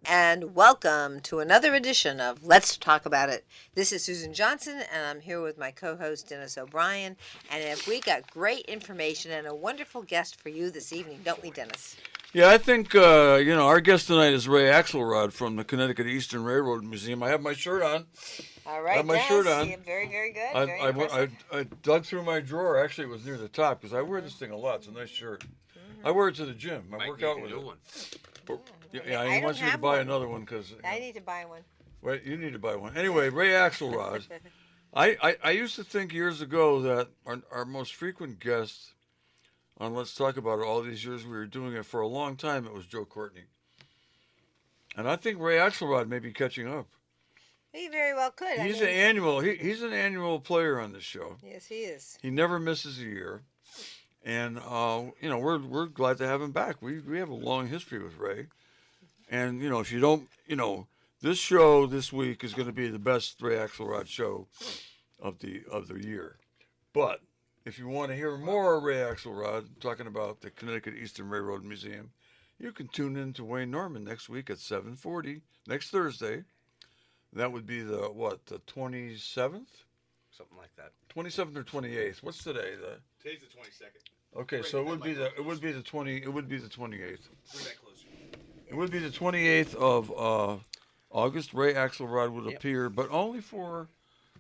and welcome to another edition of Let's Talk About It. This is Susan Johnson, and I'm here with my co-host Dennis O'Brien, and we got great information and a wonderful guest for you this evening, don't we, Dennis? Yeah, I think, our guest tonight is Ray Axelrod from the Connecticut Eastern Railroad Museum. I have my shirt on. All right, I have my Dennis, shirt on. yeah, very, very good. I dug through my drawer. Actually, it was near the top because I wear this thing a lot. It's a nice shirt. I wear it to the gym. I work out with it. One. Yeah, he wants you to buy another one because I need to buy one. Wait, you need to buy one. Anyway, Ray Axelrod. I used to think years ago that our most frequent guest on Let's Talk About It, all these years we were doing it for a long time, it was Joe Courtney. And I think Ray Axelrod may be catching up. He very well could. He's an annual player on this show. Yes, he is. He never misses a year. And we're glad to have him back. We have a long history with Ray. And if you don't, this show this week is going to be the best Ray Axelrod show of the year. But if you want to hear more of Ray Axelrod talking about the Connecticut Eastern Railroad Museum, you can tune in to Wayne Norman next week at 7:40 next Thursday. That would be the 27th? Something like that. 27th or 28th? What's today? Today's the 22nd. Okay, so it would be the 28th. Bring that closer. It would be the 28th of August. Ray Axelrod would appear, but only from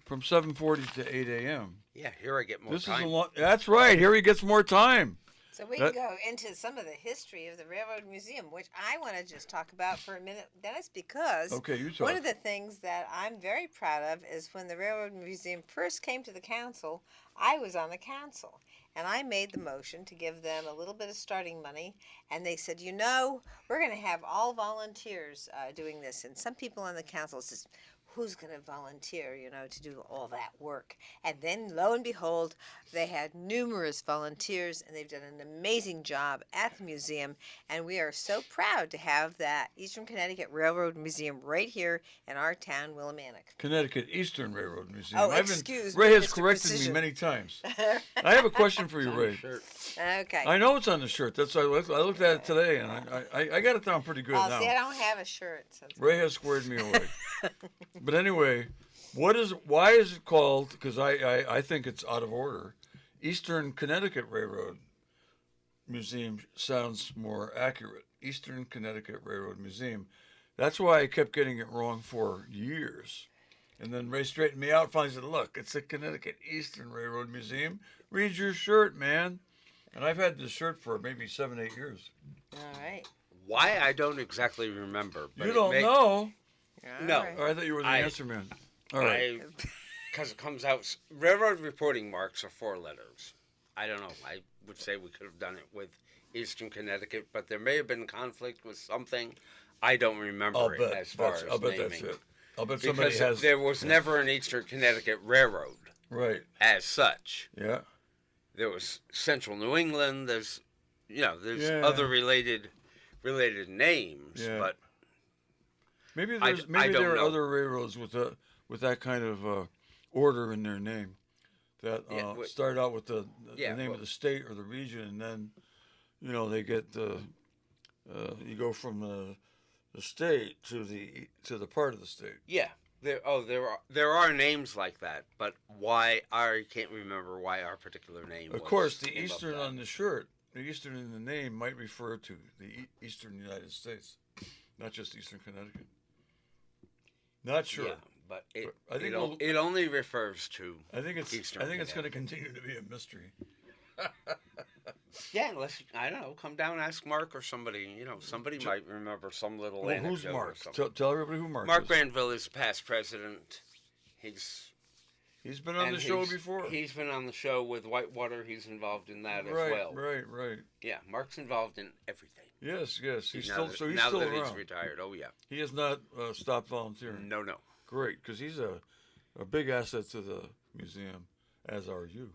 7:40 to 8 a.m. Yeah, here I get more time. That's right. Here he gets more time. So we can go into some of the history of the Railroad Museum, which I want to just talk about for a minute, Dennis, because one of the things that I'm very proud of is when the Railroad Museum first came to the council, I was on the council, and I made the motion to give them a little bit of starting money, and they said, we're going to have all volunteers doing this, and some people on the council says, who's going to volunteer, to do all that work? And then, lo and behold, they had numerous volunteers, and they've done an amazing job at the museum. And we are so proud to have that Eastern Connecticut Railroad Museum right here in our town, Willimantic. Connecticut Eastern Railroad Museum. Oh, excuse me, Ray has Mr. corrected Precision. me many times. I have a question for you, Ray. Okay. I know it's on the shirt. That's why I looked at it today, and I got it down pretty good now. See, I don't have a shirt. Ray has squared me away. But anyway, why is it called, because I think it's out of order, Eastern Connecticut Railroad Museum sounds more accurate. Eastern Connecticut Railroad Museum. That's why I kept getting it wrong for years. And then Ray straightened me out and finally said, look, it's the Connecticut Eastern Railroad Museum. Read your shirt, man. And I've had this shirt for maybe 7-8 years. All right. Why, I don't exactly remember. But You don't know? No. Oh, I thought you were the answer man. All right. Because it comes out, railroad reporting marks are 4 letters. I don't know. I would say we could have done it with Eastern Connecticut, but there may have been conflict with something. I don't remember it as far as I'll bet naming. that's it. I'll bet somebody Because has. there was never an Eastern Connecticut Railroad. Right. As such. Yeah. There was Central New England. There's other related names, but maybe there are other railroads with that kind of order in their name that start out with the name of the state or the region, and then they get you go from the state to the part of the state. Yeah. There are names like that, but why I can't remember why our particular name. Of course, the Eastern on the shirt, the Eastern in the name might refer to the Eastern United States, not just Eastern Connecticut. Not sure. Yeah, but it only refers to. I think it's Eastern it's going to continue to be a mystery. Yeah, unless I don't know, come down and ask Mark or somebody. Somebody might remember some little anecdote. Who's Mark? Or something. Tell everybody who Mark is. Mark Granville is past president. He's been on the show before. He's been on the show with Whitewater. He's involved in that as well. Right. Yeah, Mark's involved in everything. Yes. He's still around. Now that he's retired. Oh yeah. He has not stopped volunteering. No. Great, because he's a big asset to the museum, as are you.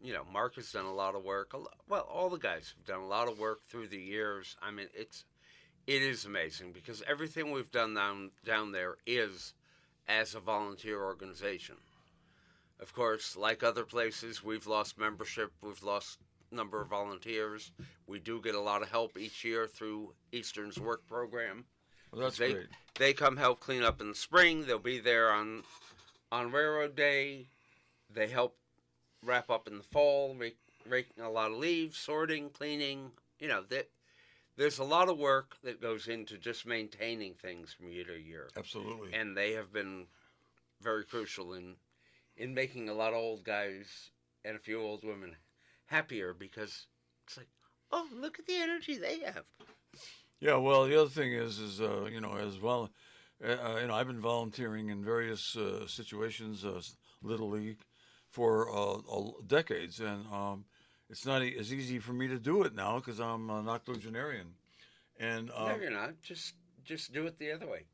Yeah, Mark has done a lot of work. Well, all the guys have done a lot of work through the years. I mean, it is amazing because everything we've done down there is as a volunteer organization. Of course, like other places, we've lost membership, we've lost number of volunteers. We do get a lot of help each year through Eastern's work program. Well, that's great. They come help clean up in the spring. They'll be there on Railroad Day. They help wrap up in the fall, raking a lot of leaves, sorting, cleaning. There's a lot of work that goes into just maintaining things from year to year. Absolutely. And they have been very crucial in making a lot of old guys and a few old women happier, because it's like, oh, look at the energy they have. Yeah, well, the other thing is as well, I've been volunteering in various situations, Little League, for decades, and it's not as easy for me to do it now because I'm an octogenarian. And no, you're not. Just do it the other way.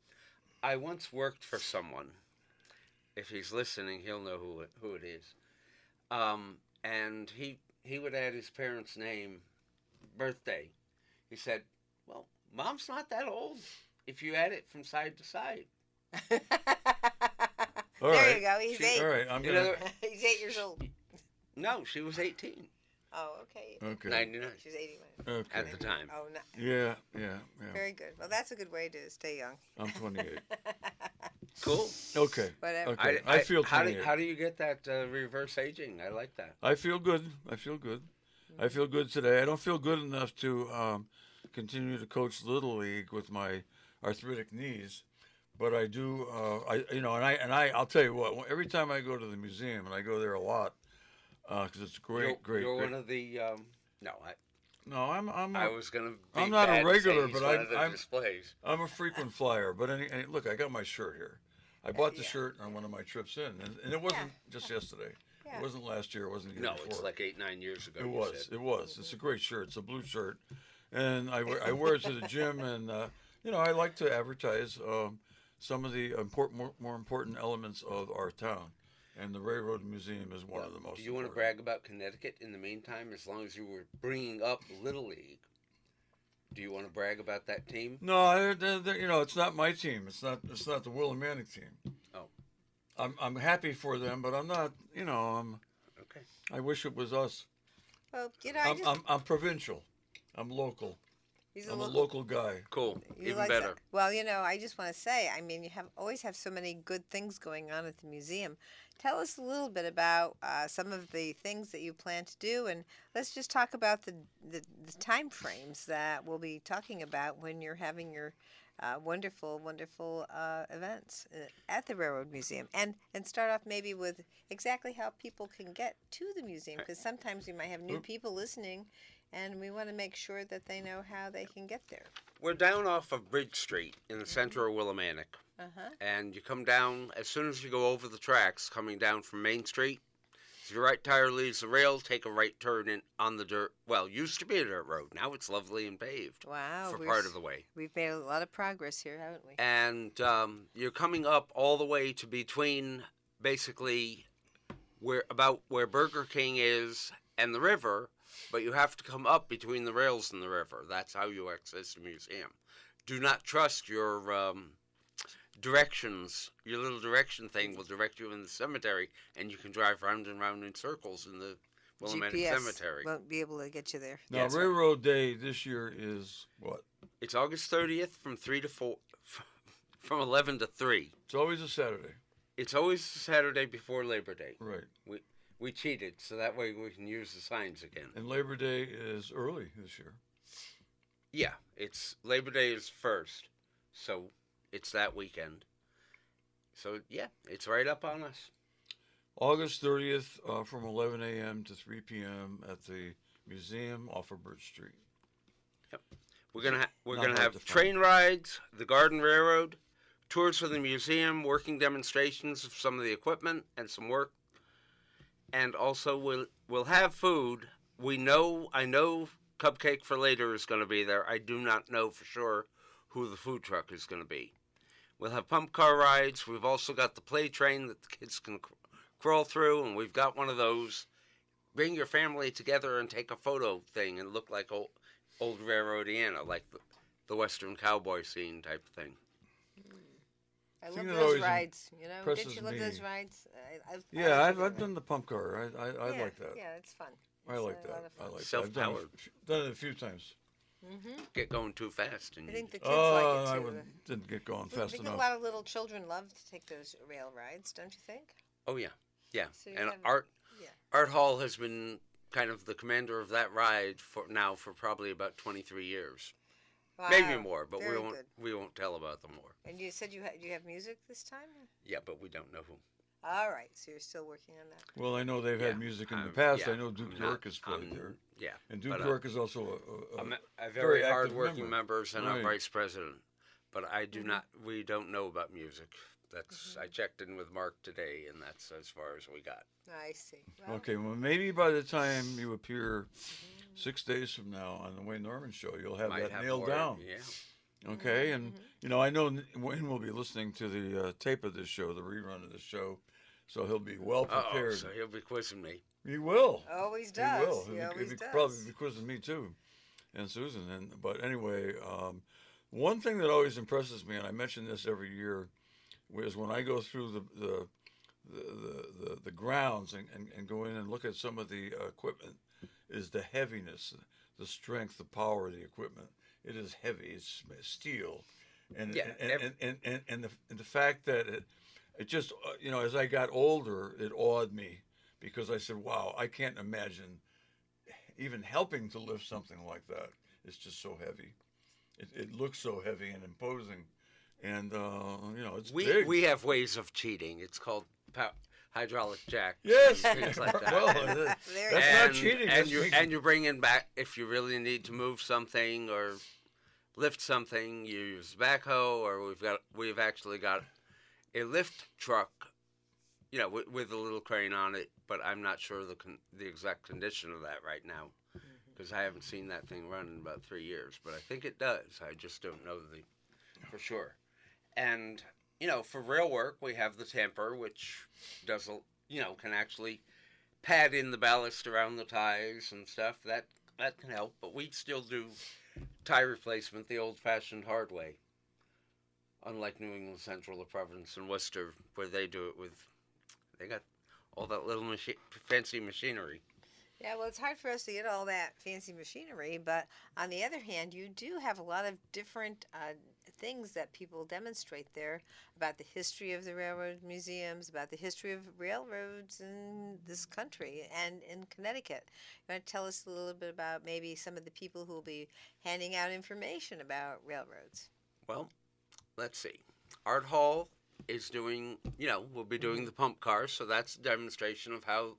I once worked for someone. If he's listening, he'll know who it is. And he would add his parents' name, birthday. He said, "Well, Mom's not that old if you add it from side to side." All there right. you go. He's 8. All right, He's 8 years old. No, she was 18. Oh, okay. Okay. 99. She's 81. Okay. At the time. Oh, no. Yeah. Very good. Well, that's a good way to stay young. I'm 28. Cool. Okay. Whatever. Okay. I feel 28. How do you get that reverse aging? I like that. I feel good. I feel good today. I don't feel good enough to continue to coach Little League with my arthritic knees, but I do. I'll tell you what. Every time I go to the museum, and I go there a lot, because it's great. You're one of the. No, I'm. I was gonna. I'm not a regular, but I'm displays. I'm a frequent flyer. But look, I got my shirt here. I bought the shirt on one of my trips in, and it wasn't just yesterday. Yeah. It wasn't last year. It wasn't the year before. It's like 8-9 years ago. It was. It's a great shirt. It's a blue shirt, and I wear it to the gym, and I like to advertise some of the more important elements of our town, and the Railroad Museum is one of the most. Do you want to brag about Connecticut in the meantime? As long as you were bringing up Little League, do you want to brag about that team? No, it's not my team. It's not the Willimantic team. Oh. I'm happy for them, but I'm not. Okay. I wish it was us. Well, I'm provincial. I'm local. I'm a local guy. Cool. Even like better. That. Well, I just want to say, you always have so many good things going on at the museum. Tell us a little bit about some of the things that you plan to do, and let's just talk about the time frames that we'll be talking about when you're having your wonderful events at the Railroad Museum, and start off maybe with exactly how people can get to the museum, because sometimes we might have new people listening, and we want to make sure that they know how they can get there. We're down off of Bridge Street in the center of Willimantic. And you come down, as soon as you go over the tracks, coming down from Main Street, if your right tire leaves the rail, take a right turn on the dirt. Well, used to be a dirt road. Now it's lovely and paved. Wow. For part of the way. We've made a lot of progress here, haven't we? And you're coming up all the way to between, basically, where Burger King is and the river, but you have to come up between the rails and the river. That's how you access the museum. Do not trust your directions. Your little direction thing will direct you in the cemetery, and you can drive round and round in circles in the Willimantic Cemetery. Won't be able to get you there. Now, Railroad Day this year is what? It's August 30th from 3 to 4, from 11 to 3. It's always a Saturday. It's always a Saturday before Labor Day. Right. We cheated, so that way we can use the signs again. And Labor Day is early this year. Yeah, Labor Day is first, so it's that weekend. So, yeah, it's right up on us. August 30th from 11 a.m. to 3 p.m. at the museum off of Bridge Street. Yep. We're gonna have train rides, the Garden Railroad, tours of the museum, working demonstrations of some of the equipment and some work. And also we'll have food. I know Cupcake for Later is going to be there. I do not know for sure who the food truck is going to be. We'll have pump car rides. We've also got the play train that the kids can crawl through, and we've got one of those bring your family together and take a photo thing and look like old Railroadiana, like the Western cowboy scene type of thing. I love those rides. Did you love those rides? I've done the pump car. I like that. Yeah, it's fun. I like that. I like self-powered. I've done it a few times. Get going too fast. I think the kids like it too. didn't get going fast I think enough. a lot of little children love to take those rail rides, don't you think? Oh yeah, yeah. So And Art Hall has been kind of the commander of that ride for probably about 23 years. Wow. Maybe more, but Very we won't tell about them more. And you said you have music this time? Yeah, but we don't know who. All right, so you're still working on that. Well, I know they've had music in the past. I know Duke York has played there. Yeah. And Duke York is also a very hard-working member and a vice president. But I do not. We don't know about music. That's I checked in with Mark today, and that's as far as we got. I see. Well, okay, well, maybe by the time you appear 6 days from now on the Wayne Norman Show, you'll have that nailed down. Yeah. Okay, and I know Wayne will be listening to the tape of this show, the rerun of this show, so he'll be well prepared. So he'll be quizzing me. He will. Always does. He will. He always does. Probably be quizzing me too, and Susan. But anyway, one thing that always impresses me, and I mention this every year, is when I go through the grounds and go in and look at some of the equipment, is the heaviness, the strength, the power of the equipment. It is heavy. It's steel, and the fact that it just as I got older, it awed me because I said, "Wow, I can't imagine even helping to lift something like that. It's just so heavy. It looks so heavy and imposing, and it's big." We have ways of cheating. It's called hydraulic jack. Yes, things like that. Well, that's not cheating. And you bring in back if you really need to move something or lift something. You use backhoe, or we've actually got a lift truck, with a little crane on it. But I'm not sure the exact condition of that right now, because I haven't seen that thing run in about 3 years. But I think it does. I just don't know for sure. And for rail work, we have the tamper, which does, can actually pad in the ballast around the ties and stuff. That can help, but we still do tie replacement the old-fashioned hard way. Unlike New England Central or Providence and Worcester, where they do it they got all that little fancy machinery. Yeah, well, it's hard for us to get all that fancy machinery, but on the other hand, you do have a lot of different things that people demonstrate there about the history of the railroad museums, about the history of railroads in this country and in Connecticut. You want to tell us a little bit about maybe some of the people who will be handing out information about railroads? Well, let's see. Art Hall is doing, we'll be doing the pump cars, so that's a demonstration of how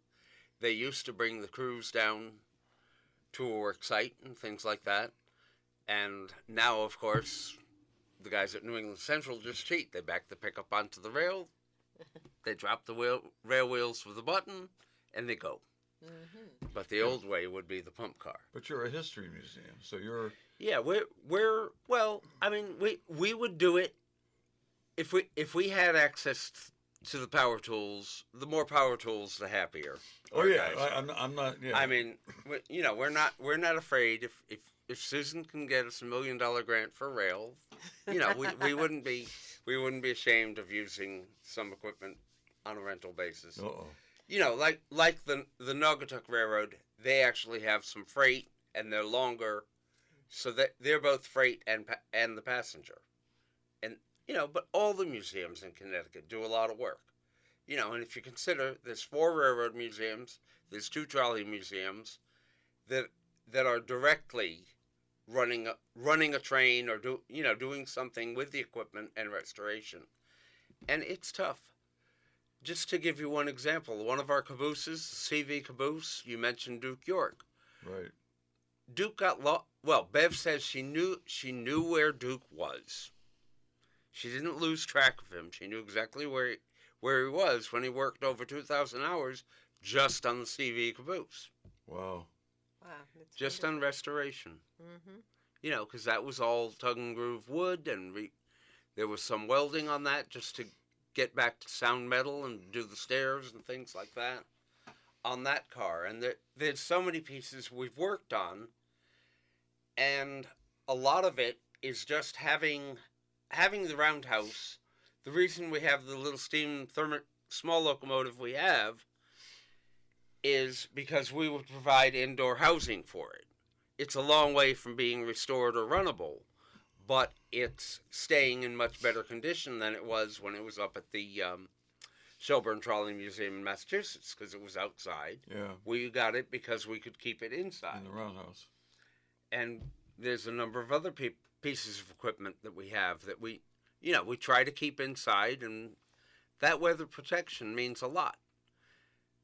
they used to bring the crews down to a work site and things like that. And now, of course, the guys at New England Central just cheat. They back the pickup onto the rail, they drop the rail wheels with a button, and they go. Mm-hmm. But the old way would be the pump car. But you're a history museum, so you're... Yeah, we would do it if we had access to the power tools. The more power tools, the happier. Oh yeah, I'm not. Yeah. I mean, we're not afraid. If Susan can get us $1 million grant for rail, we wouldn't be ashamed of using some equipment on a rental basis. Like the Naugatuck Railroad, they actually have some freight and they're longer, so that they're both freight and the passenger, and but all the museums in Connecticut do a lot of work. And if you consider there's 4 railroad museums, there's 2 trolley museums that are directly running a train or doing something with the equipment and restoration, and it's tough. Just to give you one example, one of our cabooses, CV caboose, you mentioned Duke York. Right. Duke got Well, Bev says she knew where Duke was. She didn't lose track of him. She knew exactly where he was when he worked over 2,000 hours just on the CV caboose. Wow. Just on restoration. Mm-hmm. Because that was all tug and groove wood, and there was some welding on that just to get back to sound metal and do the stairs and things like that on that car. And there's so many pieces we've worked on, and a lot of it is just having the roundhouse. The reason we have the little steam small locomotive we have is because we would provide indoor housing for it. It's a long way from being restored or runnable, but it's staying in much better condition than it was when it was up at the Shelburne Trolley Museum in Massachusetts, because it was outside. Yeah. We got it because we could keep it inside. In the roundhouse. And there's a number of other pieces of equipment that we have that we try to keep inside, and that weather protection means a lot.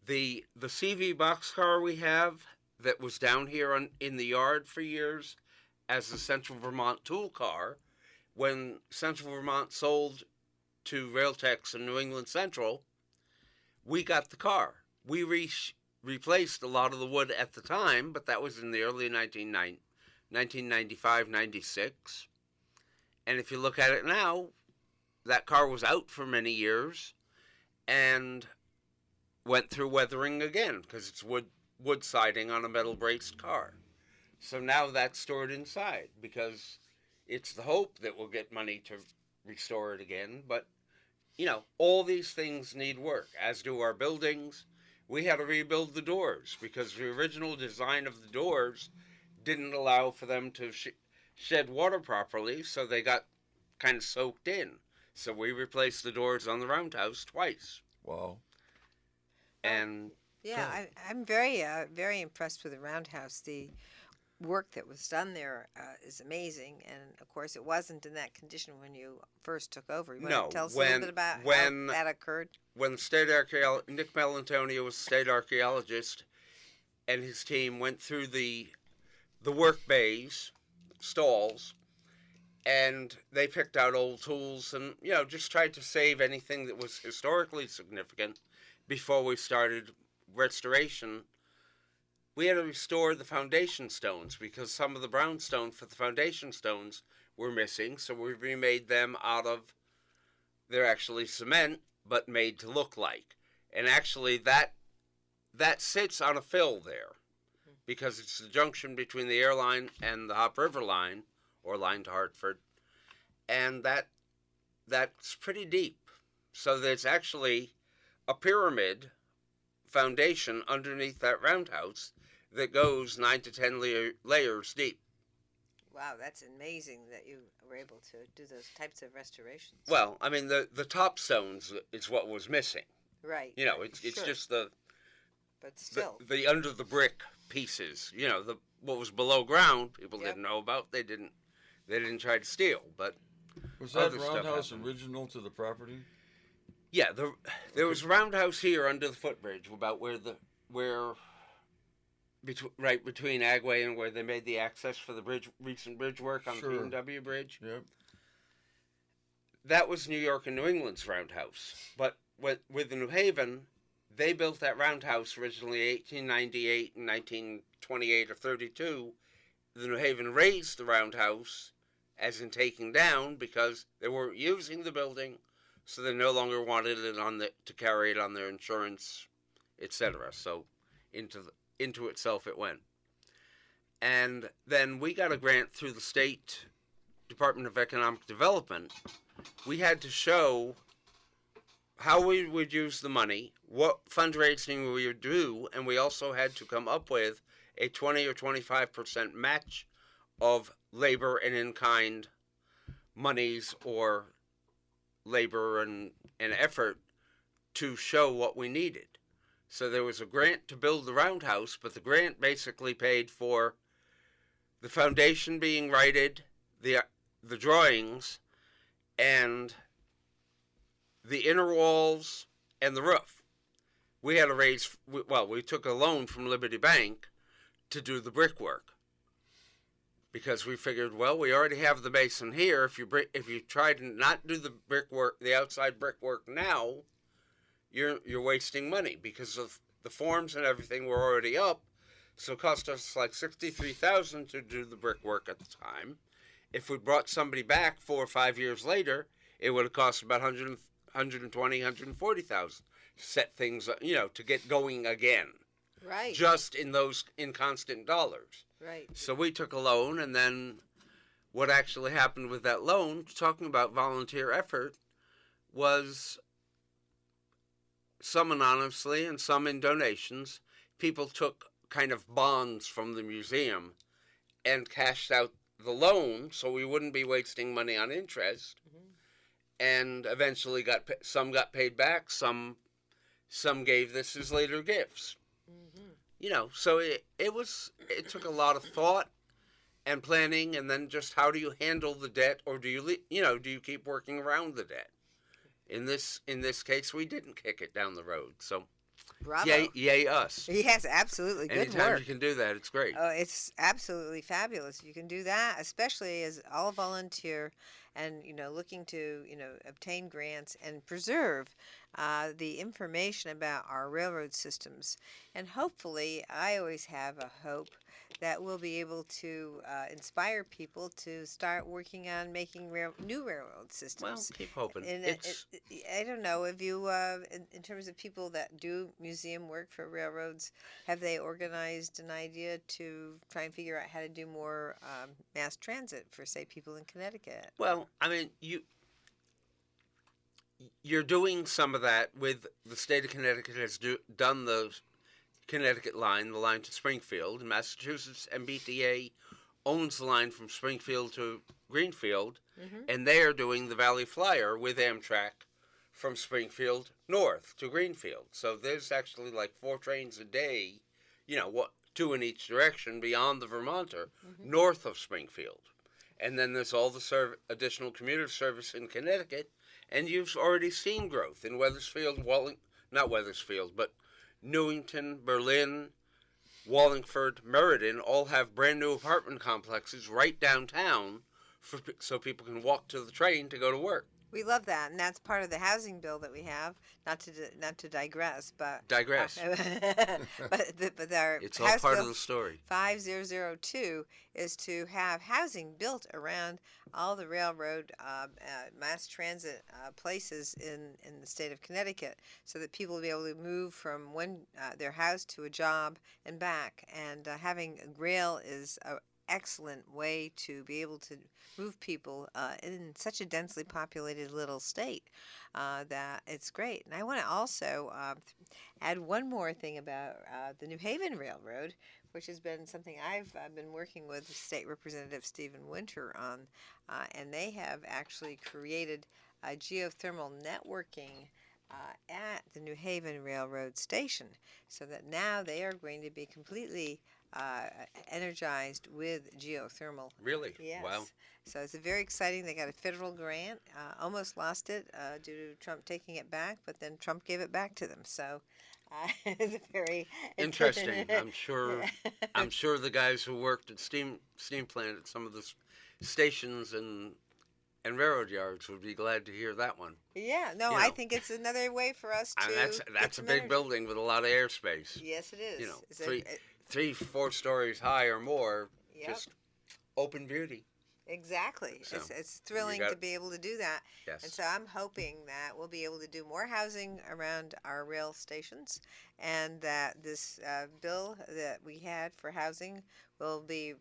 The CV boxcar we have that was down here in the yard for years as the Central Vermont tool car, when Central Vermont sold to Railtex and New England Central, we got the car. We replaced a lot of the wood at the time, but that was in the early 1995, 96. And if you look at it now, that car was out for many years and went through weathering again because it's wood siding on a metal braced car. So now that's stored inside because it's the hope that we'll get money to restore it again. But, all these things need work, as do our buildings. We had to rebuild the doors because the original design of the doors didn't allow for them to shed water properly, so they got kind of soaked in. So we replaced the doors on the roundhouse twice. Wow. And yeah, I'm very very impressed with the roundhouse. The work that was done there is amazing, and of course it wasn't in that condition when you first took over. You want to tell us a little bit about how that occurred? When the state archaeologist Nick Melantonio was state archaeologist, and his team went through the work bays, stalls, and they picked out old tools and just tried to save anything that was historically significant before we started restoration. We had to restore the foundation stones because some of the brownstone for the foundation stones were missing, so we remade them out of, they're actually cement, but made to look like. And actually that sits on a fill there because it's the junction between the airline and the Hop River line, or line to Hartford, and that's pretty deep. So there's actually a pyramid foundation underneath that roundhouse that goes 9 to 10 layers deep. Wow, that's amazing that you were able to do those types of restorations. Well, I mean, the top stones is what was missing. Right. It's sure. just but still. the under the brick pieces. What was below ground, people didn't know about. They didn't try to steal. But was that roundhouse original to the property? Yeah, there was a roundhouse here under the footbridge, about between Agway and where they made the access for the recent bridge work on the P&W Bridge. Yep. That was New York and New England's roundhouse. But with the New Haven, they built that roundhouse originally 1898 and 1928 or 32. The New Haven raised the roundhouse, as in taking down, because they weren't using the building, so they no longer wanted it to carry it on their insurance, etc. So into itself it went. And then we got a grant through the State Department of Economic Development. We had to show how we would use the money, what fundraising we would do, and we also had to come up with a 20 or 25% match of labor and in-kind monies or labor and effort to show what we needed. So there was a grant to build the roundhouse, but the grant basically paid for the foundation being righted, the drawings, and the inner walls and the roof. We had to we took a loan from Liberty Bank to do the brickwork because we figured, we already have the basin here. If you try to not do the brickwork, the outside brickwork now, you're wasting money because of the forms and everything were already up. So it cost us like $63,000 to do the brickwork at the time. If we brought somebody back 4 or 5 years later, it would have cost about $120,000, $140,000 to set things, to get going again. Right. Just in constant dollars. Right. So we took a loan, and then what actually happened with that loan, talking about volunteer effort, was some anonymously and some in donations. People took kind of bonds from the museum and cashed out the loan so we wouldn't be wasting money on interest, and eventually some got paid back, some gave this as later gifts. You know, so it took a lot of thought and planning, and then just how do you handle the debt, or do you keep working around the debt? In this case, we didn't kick it down the road. So, bravo. Yay us. Yes, absolutely. Good Anytime work. you can do that, it's great. Oh, it's absolutely fabulous. You can do that, especially as all volunteer and, looking to, obtain grants and preserve the information about our railroad systems. And hopefully, I always have a hope that we'll be able to inspire people to start working on making new railroad systems. Well, keep hoping. And I don't know if you, in terms of people that do museum work for railroads, have they organized an idea to try and figure out how to do more mass transit for, say, people in Connecticut? Well, I mean, you're doing some of that with the state of Connecticut has done the Connecticut line, the line to Springfield. And Massachusetts MBTA owns the line from Springfield to Greenfield, and they are doing the Valley Flyer with Amtrak from Springfield north to Greenfield. So there's actually like 4 trains a day, 2 in each direction beyond the Vermonter, north of Springfield. And then there's all the additional commuter service in Connecticut, and you've already seen growth in Wethersfield, not Wethersfield, but Newington, Berlin, Wallingford, Meriden all have brand new apartment complexes right downtown so people can walk to the train to go to work. We love that, and that's part of the housing bill that we have. Not to digress, but digress. but our it's all part of the story. 5002 is to have housing built around all the railroad mass transit places in the state of Connecticut, so that people will be able to move from their house to a job and back. And having rail is a excellent way to be able to move people in such a densely populated little state that it's great. And I want to also add one more thing about the New Haven Railroad, which has been something I've been working with State Representative Stephen Winter on, and they have actually created a geothermal networking at the New Haven Railroad Station, so that now they are going to be completely energized with geothermal. Really? Yes. Wow. So it's very exciting. They got a federal grant. Almost lost it due to Trump taking it back, but then Trump gave it back to them. So it's very interesting. I'm sure the guys who worked at steam plant at some of the stations and railroad yards would be glad to hear that one. Yeah, no, I think it's another way for us to. That's a big building with a lot of airspace. Yes, it is. 3-4 stories high or more, yep. Just open beauty. Exactly. So it's thrilling to be able to do that. Yes. And so I'm hoping that we'll be able to do more housing around our rail stations, and that this bill that we had for housing will be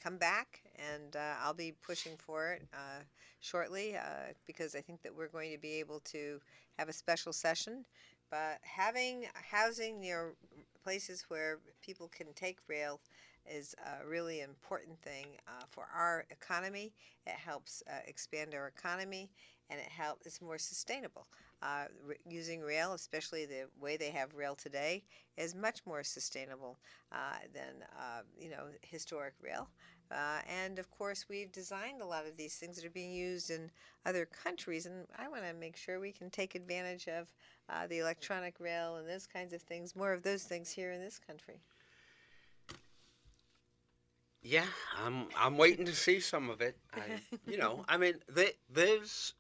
come back, and I'll be pushing for it shortly because I think that we're going to be able to have a special session. But having housing near places where people can take rail is a really important thing for our economy. It helps expand our economy, and it's more sustainable. Using rail, especially the way they have rail today, is much more sustainable than historic rail. And of course, we've designed a lot of these things that are being used in other countries, and I want to make sure we can take advantage of the electronic rail and those kinds of things, more of those things here in this country. Yeah, I'm waiting to see some of it.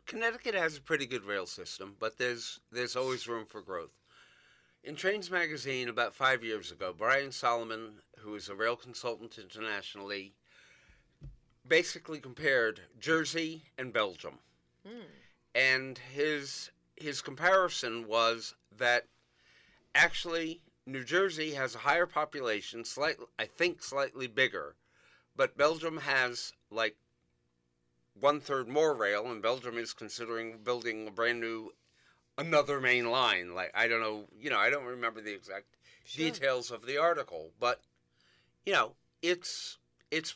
Connecticut has a pretty good rail system, but there's always room for growth. In Trains Magazine about 5 years ago, Brian Solomon, who is a rail consultant internationally, basically compared Jersey and Belgium. And his comparison was that actually New Jersey has a higher population, slightly bigger, but Belgium has like 1/3 more rail, and Belgium is considering building a brand new another main line. Like, I don't know, I don't remember the exact details of the article, but it's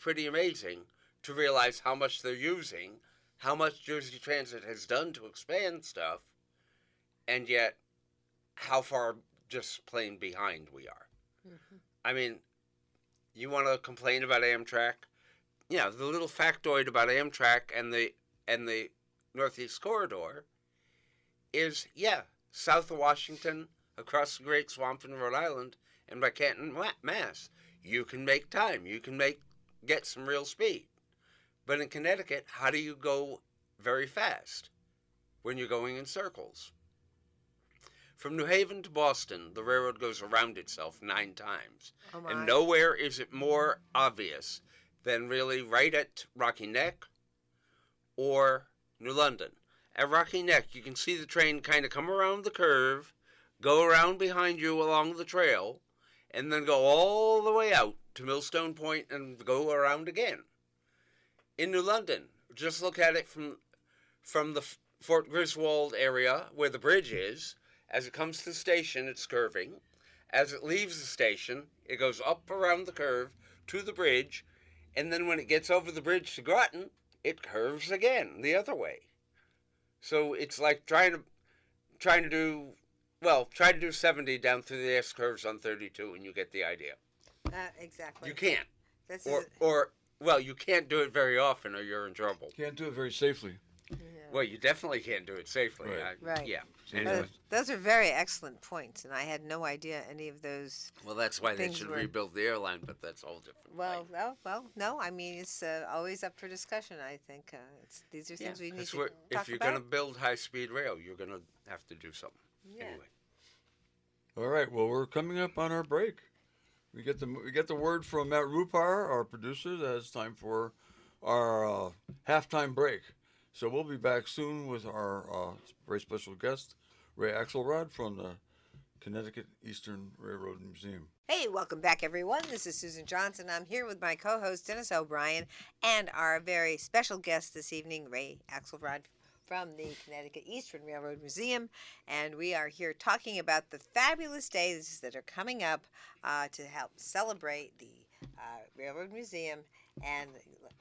pretty amazing. to realize how much they're using, how much Jersey Transit has done to expand stuff, and yet how far just plain behind we are. Mm-hmm. I mean, you want to complain about Amtrak? Yeah, the little factoid about Amtrak and the Northeast Corridor is, south of Washington, across the Great Swamp in Rhode Island, and by Canton, Mass. You can make time. You can get some real speed. But in Connecticut, how do you go very fast when you're going in circles? From New Haven to Boston, the railroad goes around itself 9 times. Oh my. And nowhere is it more obvious than really right at Rocky Neck or New London. At Rocky Neck, you can see the train kind of come around the curve, go around behind you along the trail, and then go all the way out to Millstone Point and go around again. In New London, just look at it from the Fort Griswold area where the bridge is. As it comes to the station, it's curving. As it leaves the station, it goes up around the curve to the bridge, and then when it gets over the bridge to Groton, it curves again the other way. So it's like trying to do 70 down through the S curves on 32, and you get the idea. Exactly. You can't. You can't do it very often, or you're in trouble. Can't do it very safely. Yeah. Well, you definitely can't do it safely. Right. Yeah. Anyway. Those are very excellent points, and I had no idea any of those. Well, that's why they should rebuild the airline, but that's all different. Well, no. I mean, it's always up for discussion. I think these are things we need to talk about. If you're going to build high-speed rail, you're going to have to do something. Yeah. Anyway. All right. Well, we're coming up on our break. We get the word from Matt Rupar, our producer, that it's time for our halftime break. So we'll be back soon with our very special guest, Ray Axelrod from the Connecticut Eastern Railroad Museum. Hey, welcome back, everyone. This is Susan Johnson. I'm here with my co-host, Dennis O'Brien, and our very special guest this evening, Ray Axelrod from the Connecticut Eastern Railroad Museum. And we are here talking about the fabulous days that are coming up to help celebrate the Railroad Museum. And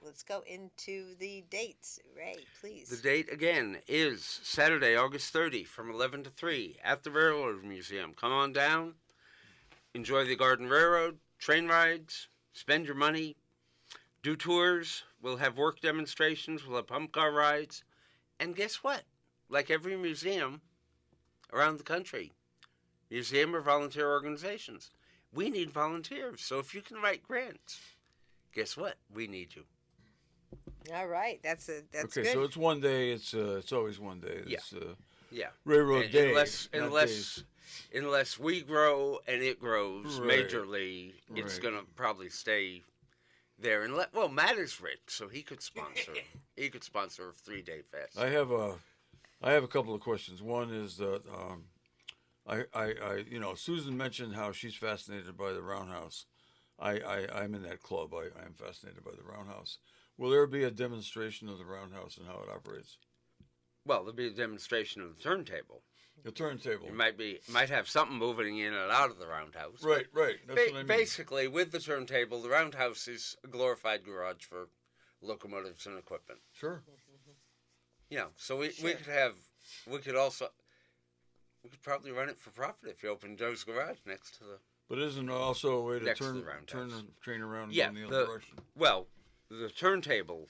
let's go into the dates. Ray, please. The date, again, is Saturday, August 30, from 11 to 3 at the Railroad Museum. Come on down, enjoy the Garden Railroad, train rides, spend your money, do tours. We'll have work demonstrations. We'll have pump car rides. And guess what? Like every museum around the country, museum or volunteer organizations, we need volunteers. So if you can write grants, guess what? We need you. All right, that's okay, good. So it's one day. It's always one day. It's, Railroad Day. Unless we grow and it grows majorly, it's gonna probably stay there. And Matt is rich, so he could sponsor. He could sponsor a 3-day fest. I have a couple of questions. One is that Susan mentioned how she's fascinated by the Roundhouse. I'm in that club. I am fascinated by the Roundhouse. Will there be a demonstration of the Roundhouse and how it operates? Well, there'll be a demonstration of the turntable. The turntable. You might have something moving in and out of the Roundhouse. Right. That's what I mean. Basically, with the turntable, the Roundhouse is a glorified garage for locomotives and equipment. Sure. So we could probably run it for profit if you open Joe's Garage next to the. But isn't there also a way to turn the train around in the other direction? Well, the turntable.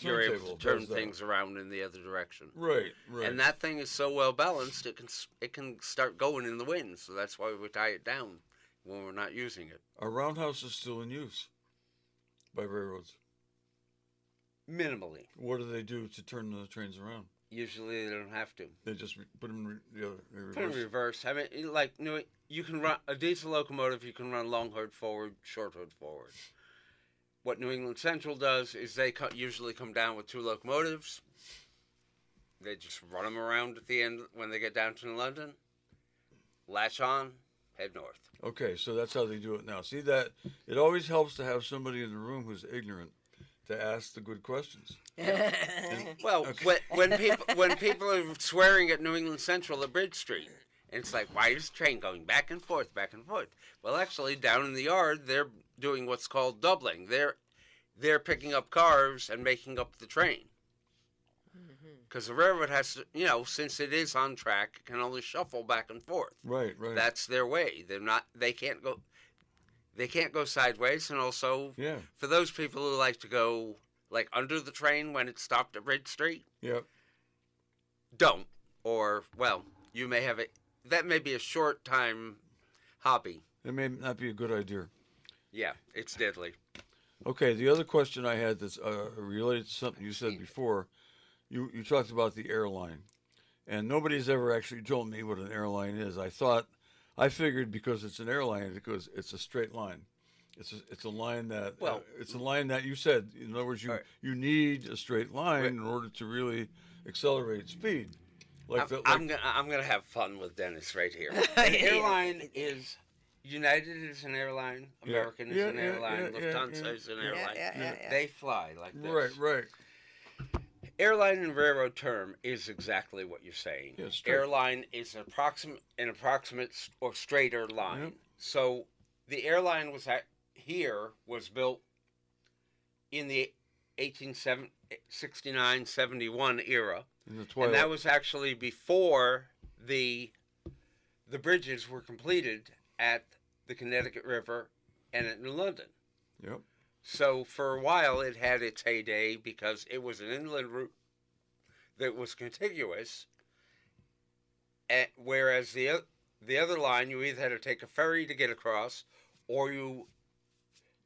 You're able to turn things around in the other direction. Right. And that thing is so well balanced, it can start going in the wind. So that's why we tie it down when we're not using it. Our Roundhouse is still in use by railroads. Minimally. What do they do to turn the trains around? Usually they don't have to. They just put them in reverse. Put them in reverse. I mean, you can run a diesel locomotive. You can run long hood forward, short hood forward. What New England Central does is they usually come down with 2 locomotives. They just run them around at the end when they get down to London. Latch on, head north. Okay, so that's how they do it now. See that? It always helps to have somebody in the room who's ignorant to ask the good questions. Well, okay. when people are swearing at New England Central at Bridge Street, and it's like, why is the train going back and forth, back and forth? Well, actually, down in the yard, they're doing what's called doubling. they're picking up cars and making up the train. Because the railroad has to, since it is on track, it can only shuffle back and forth. Right. That's their way. They can't go sideways. And also, for those people who like to go like under the train when it stopped at Bridge Street, don't. Or, well, you may have that may be a short time hobby. It may not be a good idea. Yeah, it's deadly. Okay, the other question I had that's related to something you said before. You talked about the airline, and nobody's ever actually told me what an airline is. I figured because it's an airline, because it's a straight line. It's a line that it's a line that you said. In other words, you need a straight line in order to really accelerate speed. I'm gonna have fun with Dennis right here. An airline is United is an airline. American is an airline. Lufthansa is an airline. They fly like this. Right. Airline in railroad term is exactly what you're saying. Yeah, airline is an approximate or straighter line. Yep. So the airline was built in the 1869-71 era. And that was actually before the bridges were completed at the Connecticut River and in London. Yep. So for a while it had its heyday because it was an inland route that was contiguous, whereas the other line you either had to take a ferry to get across, or you,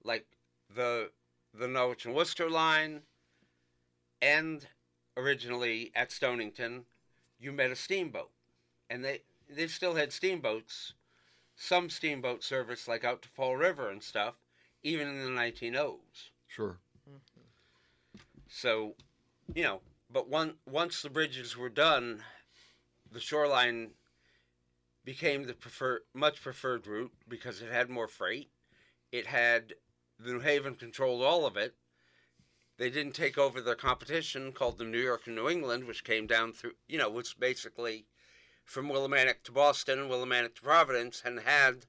like the Norwich and Worcester line, and originally at Stonington, you met a steamboat, and they still had steamboats, some steamboat service like out to Fall River and stuff, even in the 1900s. Sure. So, but once the bridges were done, the shoreline became the much preferred route because it had more freight. It had the New Haven controlled all of it. They didn't take over their competition called the New York and New England, which came down through, was basically from Willimantic to Boston and Willimantic to Providence, and had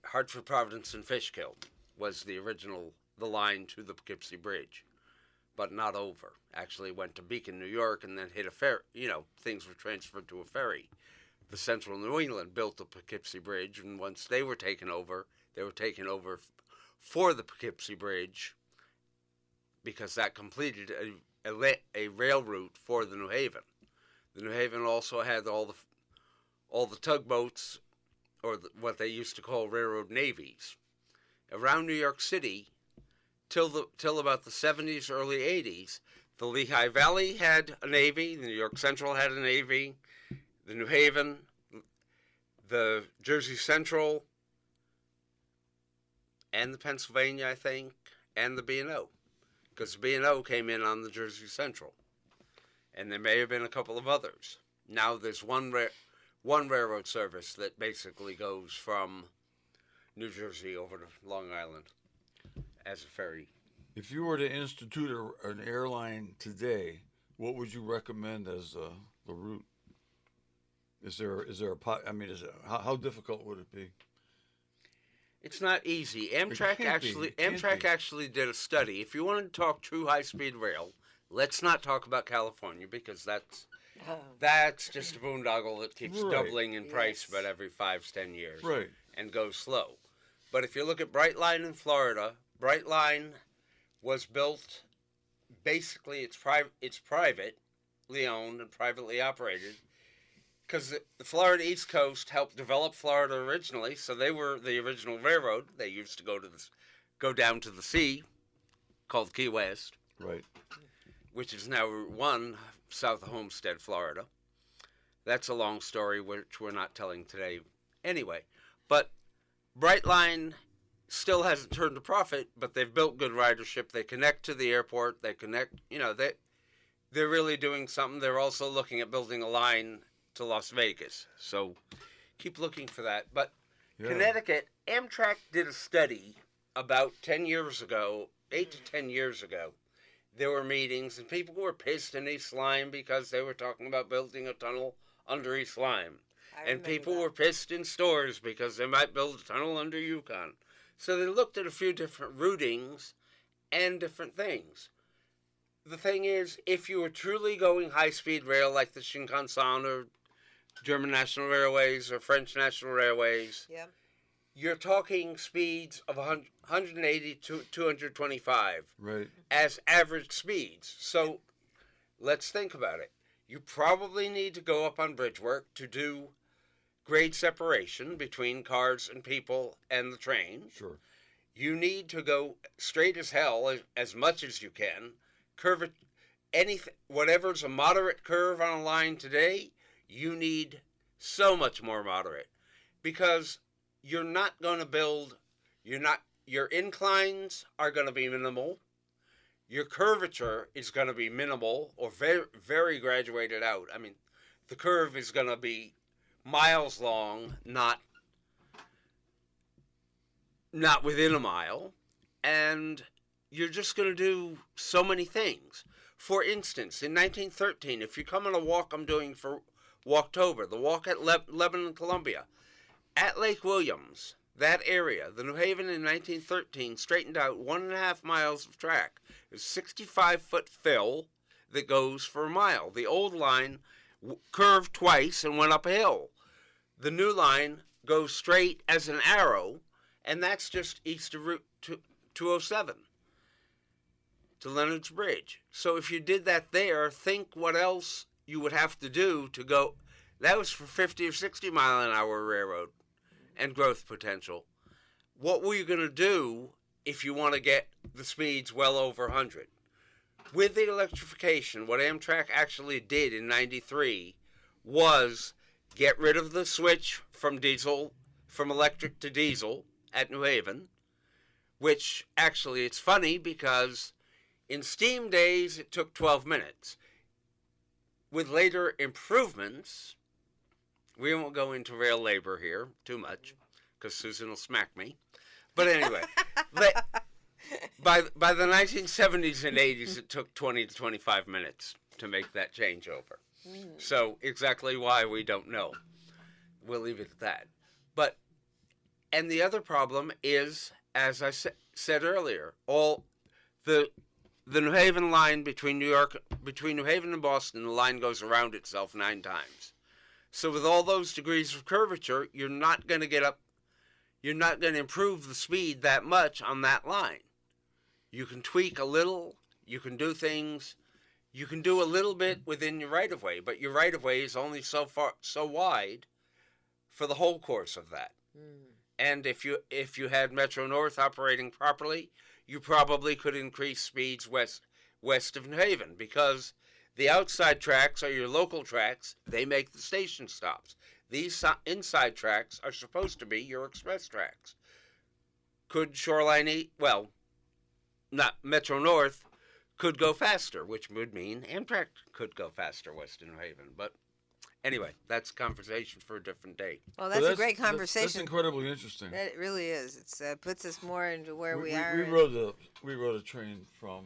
Hartford, Providence, and Fishkill was the line to the Poughkeepsie Bridge, but not over. Actually went to Beacon, New York, and then hit a ferry. Things were transferred to a ferry. The Central New England built the Poughkeepsie Bridge, and once they were taken over for the Poughkeepsie Bridge because that completed a rail route for the New Haven. The New Haven also had all the tugboats, or what they used to call railroad navies, around New York City till about the 70s, early 80s. The Lehigh Valley had a navy. The New York Central had a navy. The New Haven, the Jersey Central, and the Pennsylvania, I think, and the B&O, because the B&O came in on the Jersey Central, and there may have been a couple of others. Now there's one railroad service that basically goes from New Jersey over to Long Island as a ferry. If you were to institute an airline today, what would you recommend as the route? How difficult would it be? It's not easy. Amtrak actually did a study. If you wanted to talk true high-speed rail, let's not talk about California because that's just a boondoggle that keeps doubling in price about every 5-10 years and goes slow. But if you look at Brightline in Florida, Brightline was built, basically it's privately owned and privately operated, because the Florida East Coast helped develop Florida originally, so they were the original railroad. They used to go down to the sea, called Key West, which is now Route 1 south of Homestead, Florida. That's a long story which we're not telling today anyway. But Brightline still hasn't turned a profit, but they've built good ridership. They connect to the airport. They connect, they're really doing something. They're also looking at building a line to Las Vegas. So keep looking for that. But Connecticut, Amtrak did a study about 10 years ago, 8 to 10 years ago. There were meetings, and people were pissed in East Lyme because they were talking about building a tunnel under East Lyme. And people were pissed in Storrs because they might build a tunnel under Yukon. So they looked at a few different routings and different things. The thing is, if you were truly going high-speed rail like the Shinkansen or German National Railways or French National Railways, yeah, you're talking speeds of 180 to 225 right, as average speeds. So let's think about it. You probably need to go up on bridge work to do grade separation between cars and people and the train. sure. You need to go straight as hell as much as you can. Curve it, anything, whatever's a moderate curve on a line today, you need so much more moderate, because you're not going to build. Your inclines are going to be minimal. Your curvature is going to be minimal or very, very graduated out. I mean, the curve is going to be miles long, not within a mile, and you're just going to do so many things. For instance, in 1913, if you come on a walk I'm doing for Walktober, the walk at Lebanon, Columbia, at Lake Williams, that area, the New Haven in 1913 straightened out 1.5 miles of track. There's 65-foot fill that goes for a mile. The old line curved twice and went up a hill. The new line goes straight as an arrow, and that's just east of Route 207 to Leonard's Bridge. So if you did that there, think what else you would have to do to go. That was for 50 or 60 mile an hour railroad and growth potential. What were you going to do if you want to get the speeds well over 100? With the electrification, what Amtrak actually did in 93 was get rid of the switch from electric to diesel at New Haven, which actually, it's funny because in steam days it took 12 minutes. With later improvements, we won't go into rail labor here too much because Susan will smack me. But anyway, by the 1970s and 80s, it took 20 to 25 minutes to make that changeover. So exactly why, we don't know. We'll leave it at that. And the other problem is, as I said earlier, all the New Haven line between New Haven and Boston, the line goes around itself 9 times. So with all those degrees of curvature, you're not going to improve the speed that much on that line. You can tweak a little, you can do things, you can do a little bit within your right-of-way, but your right-of-way is only so wide for the whole course of that. And if you had Metro North operating properly, you probably could increase speeds west of New Haven, because the outside tracks are your local tracks. They make the station stops. These inside tracks are supposed to be your express tracks. Could Shoreline, not Metro North, could go faster, which would mean Amtrak could go faster west of New Haven. But anyway, that's a conversation for a different day. Well, that's a great conversation. That's incredibly interesting. It really is. It puts us more into where we are. We rode a train from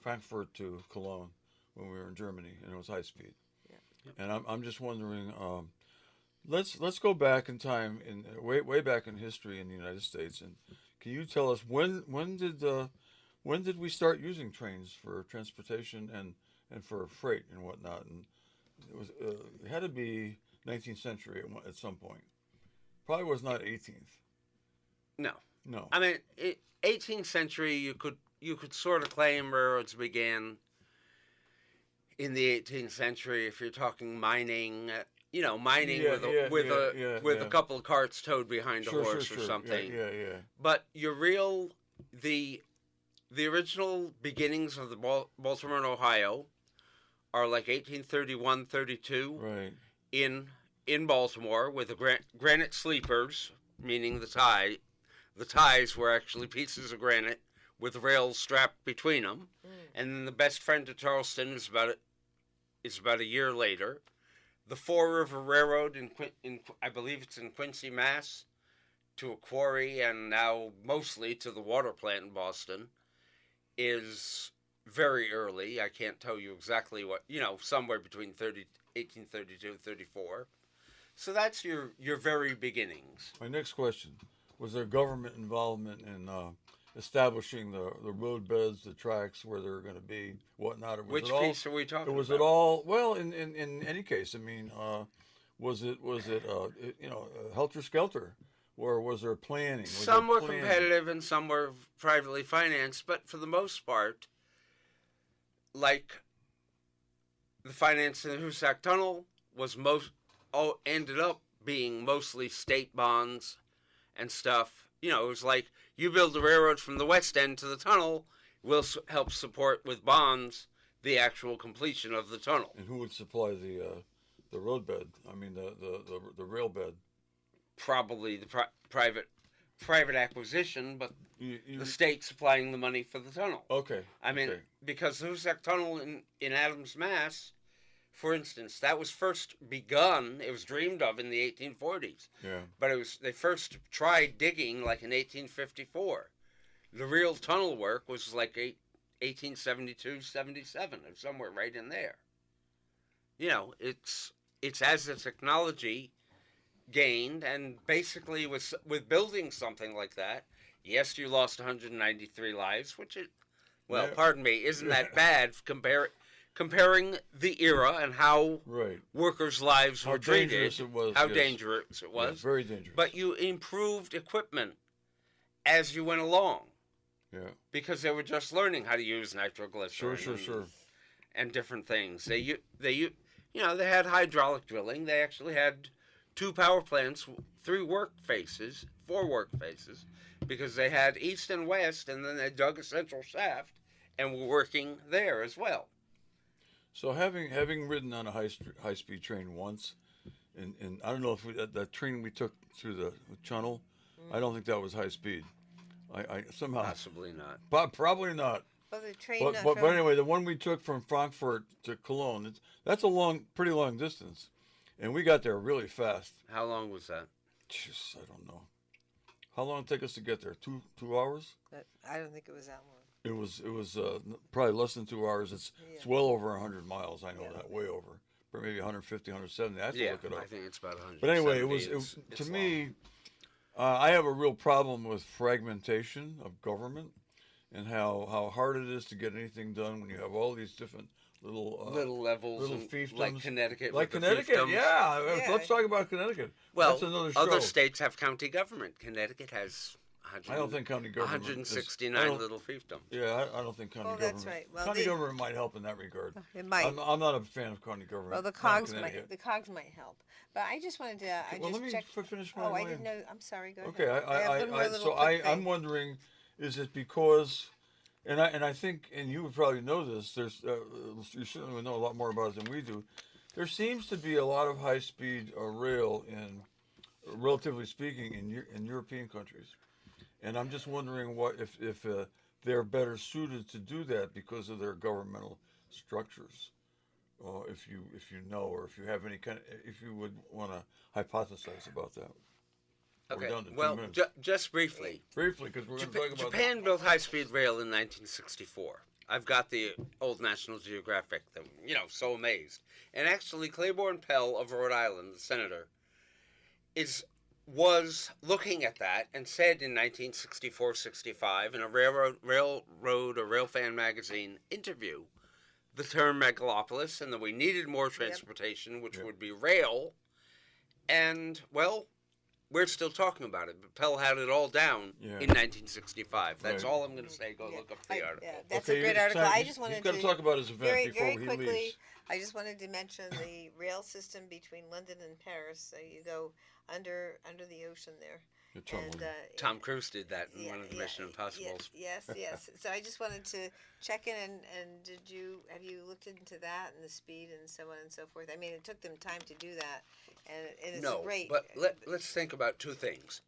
Frankfurt to Cologne when we were in Germany, and it was high speed. Yeah. Yep. And I'm just wondering, let's go back in time, way back in history in the United States, and can you tell us when did we start using trains for transportation and for freight and whatnot? And it had to be 19th century at some point. Probably was not 18th. No. I mean, 18th century, you could sort of claim railroads began in the 18th century if you're talking mining. With a couple of carts towed behind a horse or something. Yeah. But the original beginnings of the Baltimore and Ohio are like 1831, 32. Right. In Baltimore with the granite sleepers, meaning the ties were actually pieces of granite with rails strapped between them. And then the best friend to Charleston is about a year later. The Four River Railroad in I believe it's in Quincy, Mass, to a quarry and now mostly to the water plant in Boston, is very early. I can't tell you exactly what, somewhere between 1832 and 34. So that's your very beginnings. My next question. there government involvement in establishing the road beds, the tracks where they're going to be, whatnot? Or was Which it all, piece are we talking about? Was it all, well, in any case, I mean, was it helter skelter? Or was there planning? Some were competitive and some were privately financed, but for the most part, like the finance in the Hoosac Tunnel was ended up being mostly state bonds and stuff. You know, it was like, you build the railroad from the west end to the tunnel, we'll help support with bonds the actual completion of the tunnel. And who would supply the road bed? I mean, the rail bed? Probably the private acquisition, but the state supplying the money for the tunnel. Okay. I mean, because the Hoosac Tunnel in Adams, Mass., for instance, that was first begun, it was dreamed of in the 1840s. Yeah. But they first tried digging like in 1854. The real tunnel work was like 1872, 77, or somewhere right in there. You know, it's as the technology gained, and basically with building something like that, yes, you lost 193 lives, which pardon me, isn't that bad comparing the era and how workers' lives were treated. How dangerous it was. Yeah, very dangerous. But you improved equipment as you went along. Yeah. Because they were just learning how to use nitroglycerin. Sure. And different things. They had hydraulic drilling. They actually had 2 power plants, 4 work faces, because they had east and west, and then they dug a central shaft and were working there as well. So having ridden on a high speed train once, and I don't know if that train we took through the tunnel, I don't think that was high speed. I somehow possibly not. But probably not. Well, the train. But anyway, the one we took from Frankfurt to Cologne, that's a pretty long distance, and we got there really fast. How long was that? Jeez, I don't know. How long did it take us to get there? 2 hours? I don't think it was that long. It was probably less than 2 hours. It's well over 100 miles. I know that, way over, or maybe 150, 170. I have to look it up. I think it's about 100. But anyway, to me, I have a real problem with fragmentation of government, and how hard it is to get anything done when you have all these different little levels, little fiefdoms, like Connecticut. Like Connecticut, Let's talk about Connecticut. Well, that's another show. Other states have county government. Connecticut has. I don't think county government. 169 little fiefdoms. Yeah, I don't think county government. That's right. Well, county government might help in that regard. It might. I'm not a fan of county government. Well, the cogs might help. But I just wanted to. Let me finish my. Oh, I didn't know. I'm sorry. Go ahead. Okay, I'm wondering, is it because, and I think, and you would probably know this. There's you certainly would know a lot more about it than we do. There seems to be a lot of high-speed rail in, relatively speaking, in European countries. And I'm just wondering if they're better suited to do that because of their governmental structures. If you know, or if you have any if you would want to hypothesize about that. Okay. Well, just briefly. Briefly, because we're going to talk about Japan built high-speed rail in 1964. I've got the old National Geographic. So amazed. And actually, Claiborne Pell of Rhode Island, the senator, was looking at that and said in 1964-65 in a Railfan magazine interview the term megalopolis, and that we needed more transportation, which would be rail. And, well, we're still talking about it, but Pell had it all down in 1965. That's all I'm going to say. Go look up the article. Yeah, that's a great article. I just wanted to talk about his event very before quickly. He leaves. I just wanted to mention the rail system between London and Paris. So you go under the ocean there. And, Tom Cruise did that in one of the Mission Impossibles. Yes. So I just wanted to check in, and have you looked into that and the speed and so on and so forth? I mean, it took them time to do that, and it's great. But let's think about 2 things.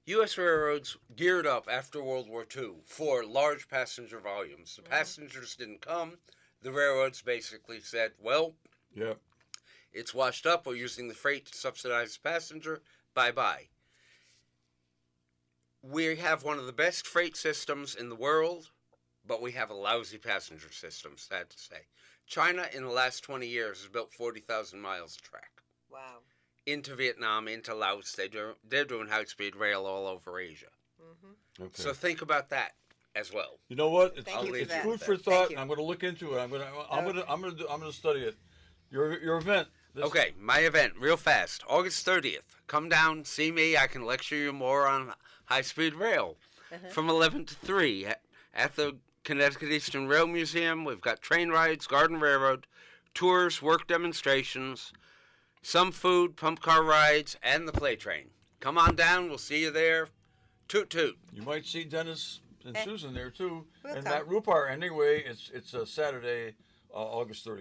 U.S. railroads geared up after World War II for large passenger volumes. The passengers didn't come. The railroads basically said, well, it's washed up. We're using the freight to subsidize the passenger. Bye-bye. We have one of the best freight systems in the world, but we have a lousy passenger system, sad to say. China, in the last 20 years, has built 40,000 miles of track. Wow. into Vietnam, into Laos. They're doing high-speed rail all over Asia. Mm-hmm. Okay. So think about that as well. You know what? It's food for thought, and I'm going to look into it. I'm going to study it. Your event. Okay, my event, real fast, August 30th. Come down, see me. I can lecture you more on high-speed rail from 11 to 3 at the Connecticut Eastern Rail Museum. We've got train rides, garden railroad, tours, work demonstrations, some food, pump car rides, and the play train. Come on down. We'll see you there. Toot toot. You might see Dennis and Susan there too, We'll and come. Matt Rupar. Anyway, it's a Saturday, August 30th.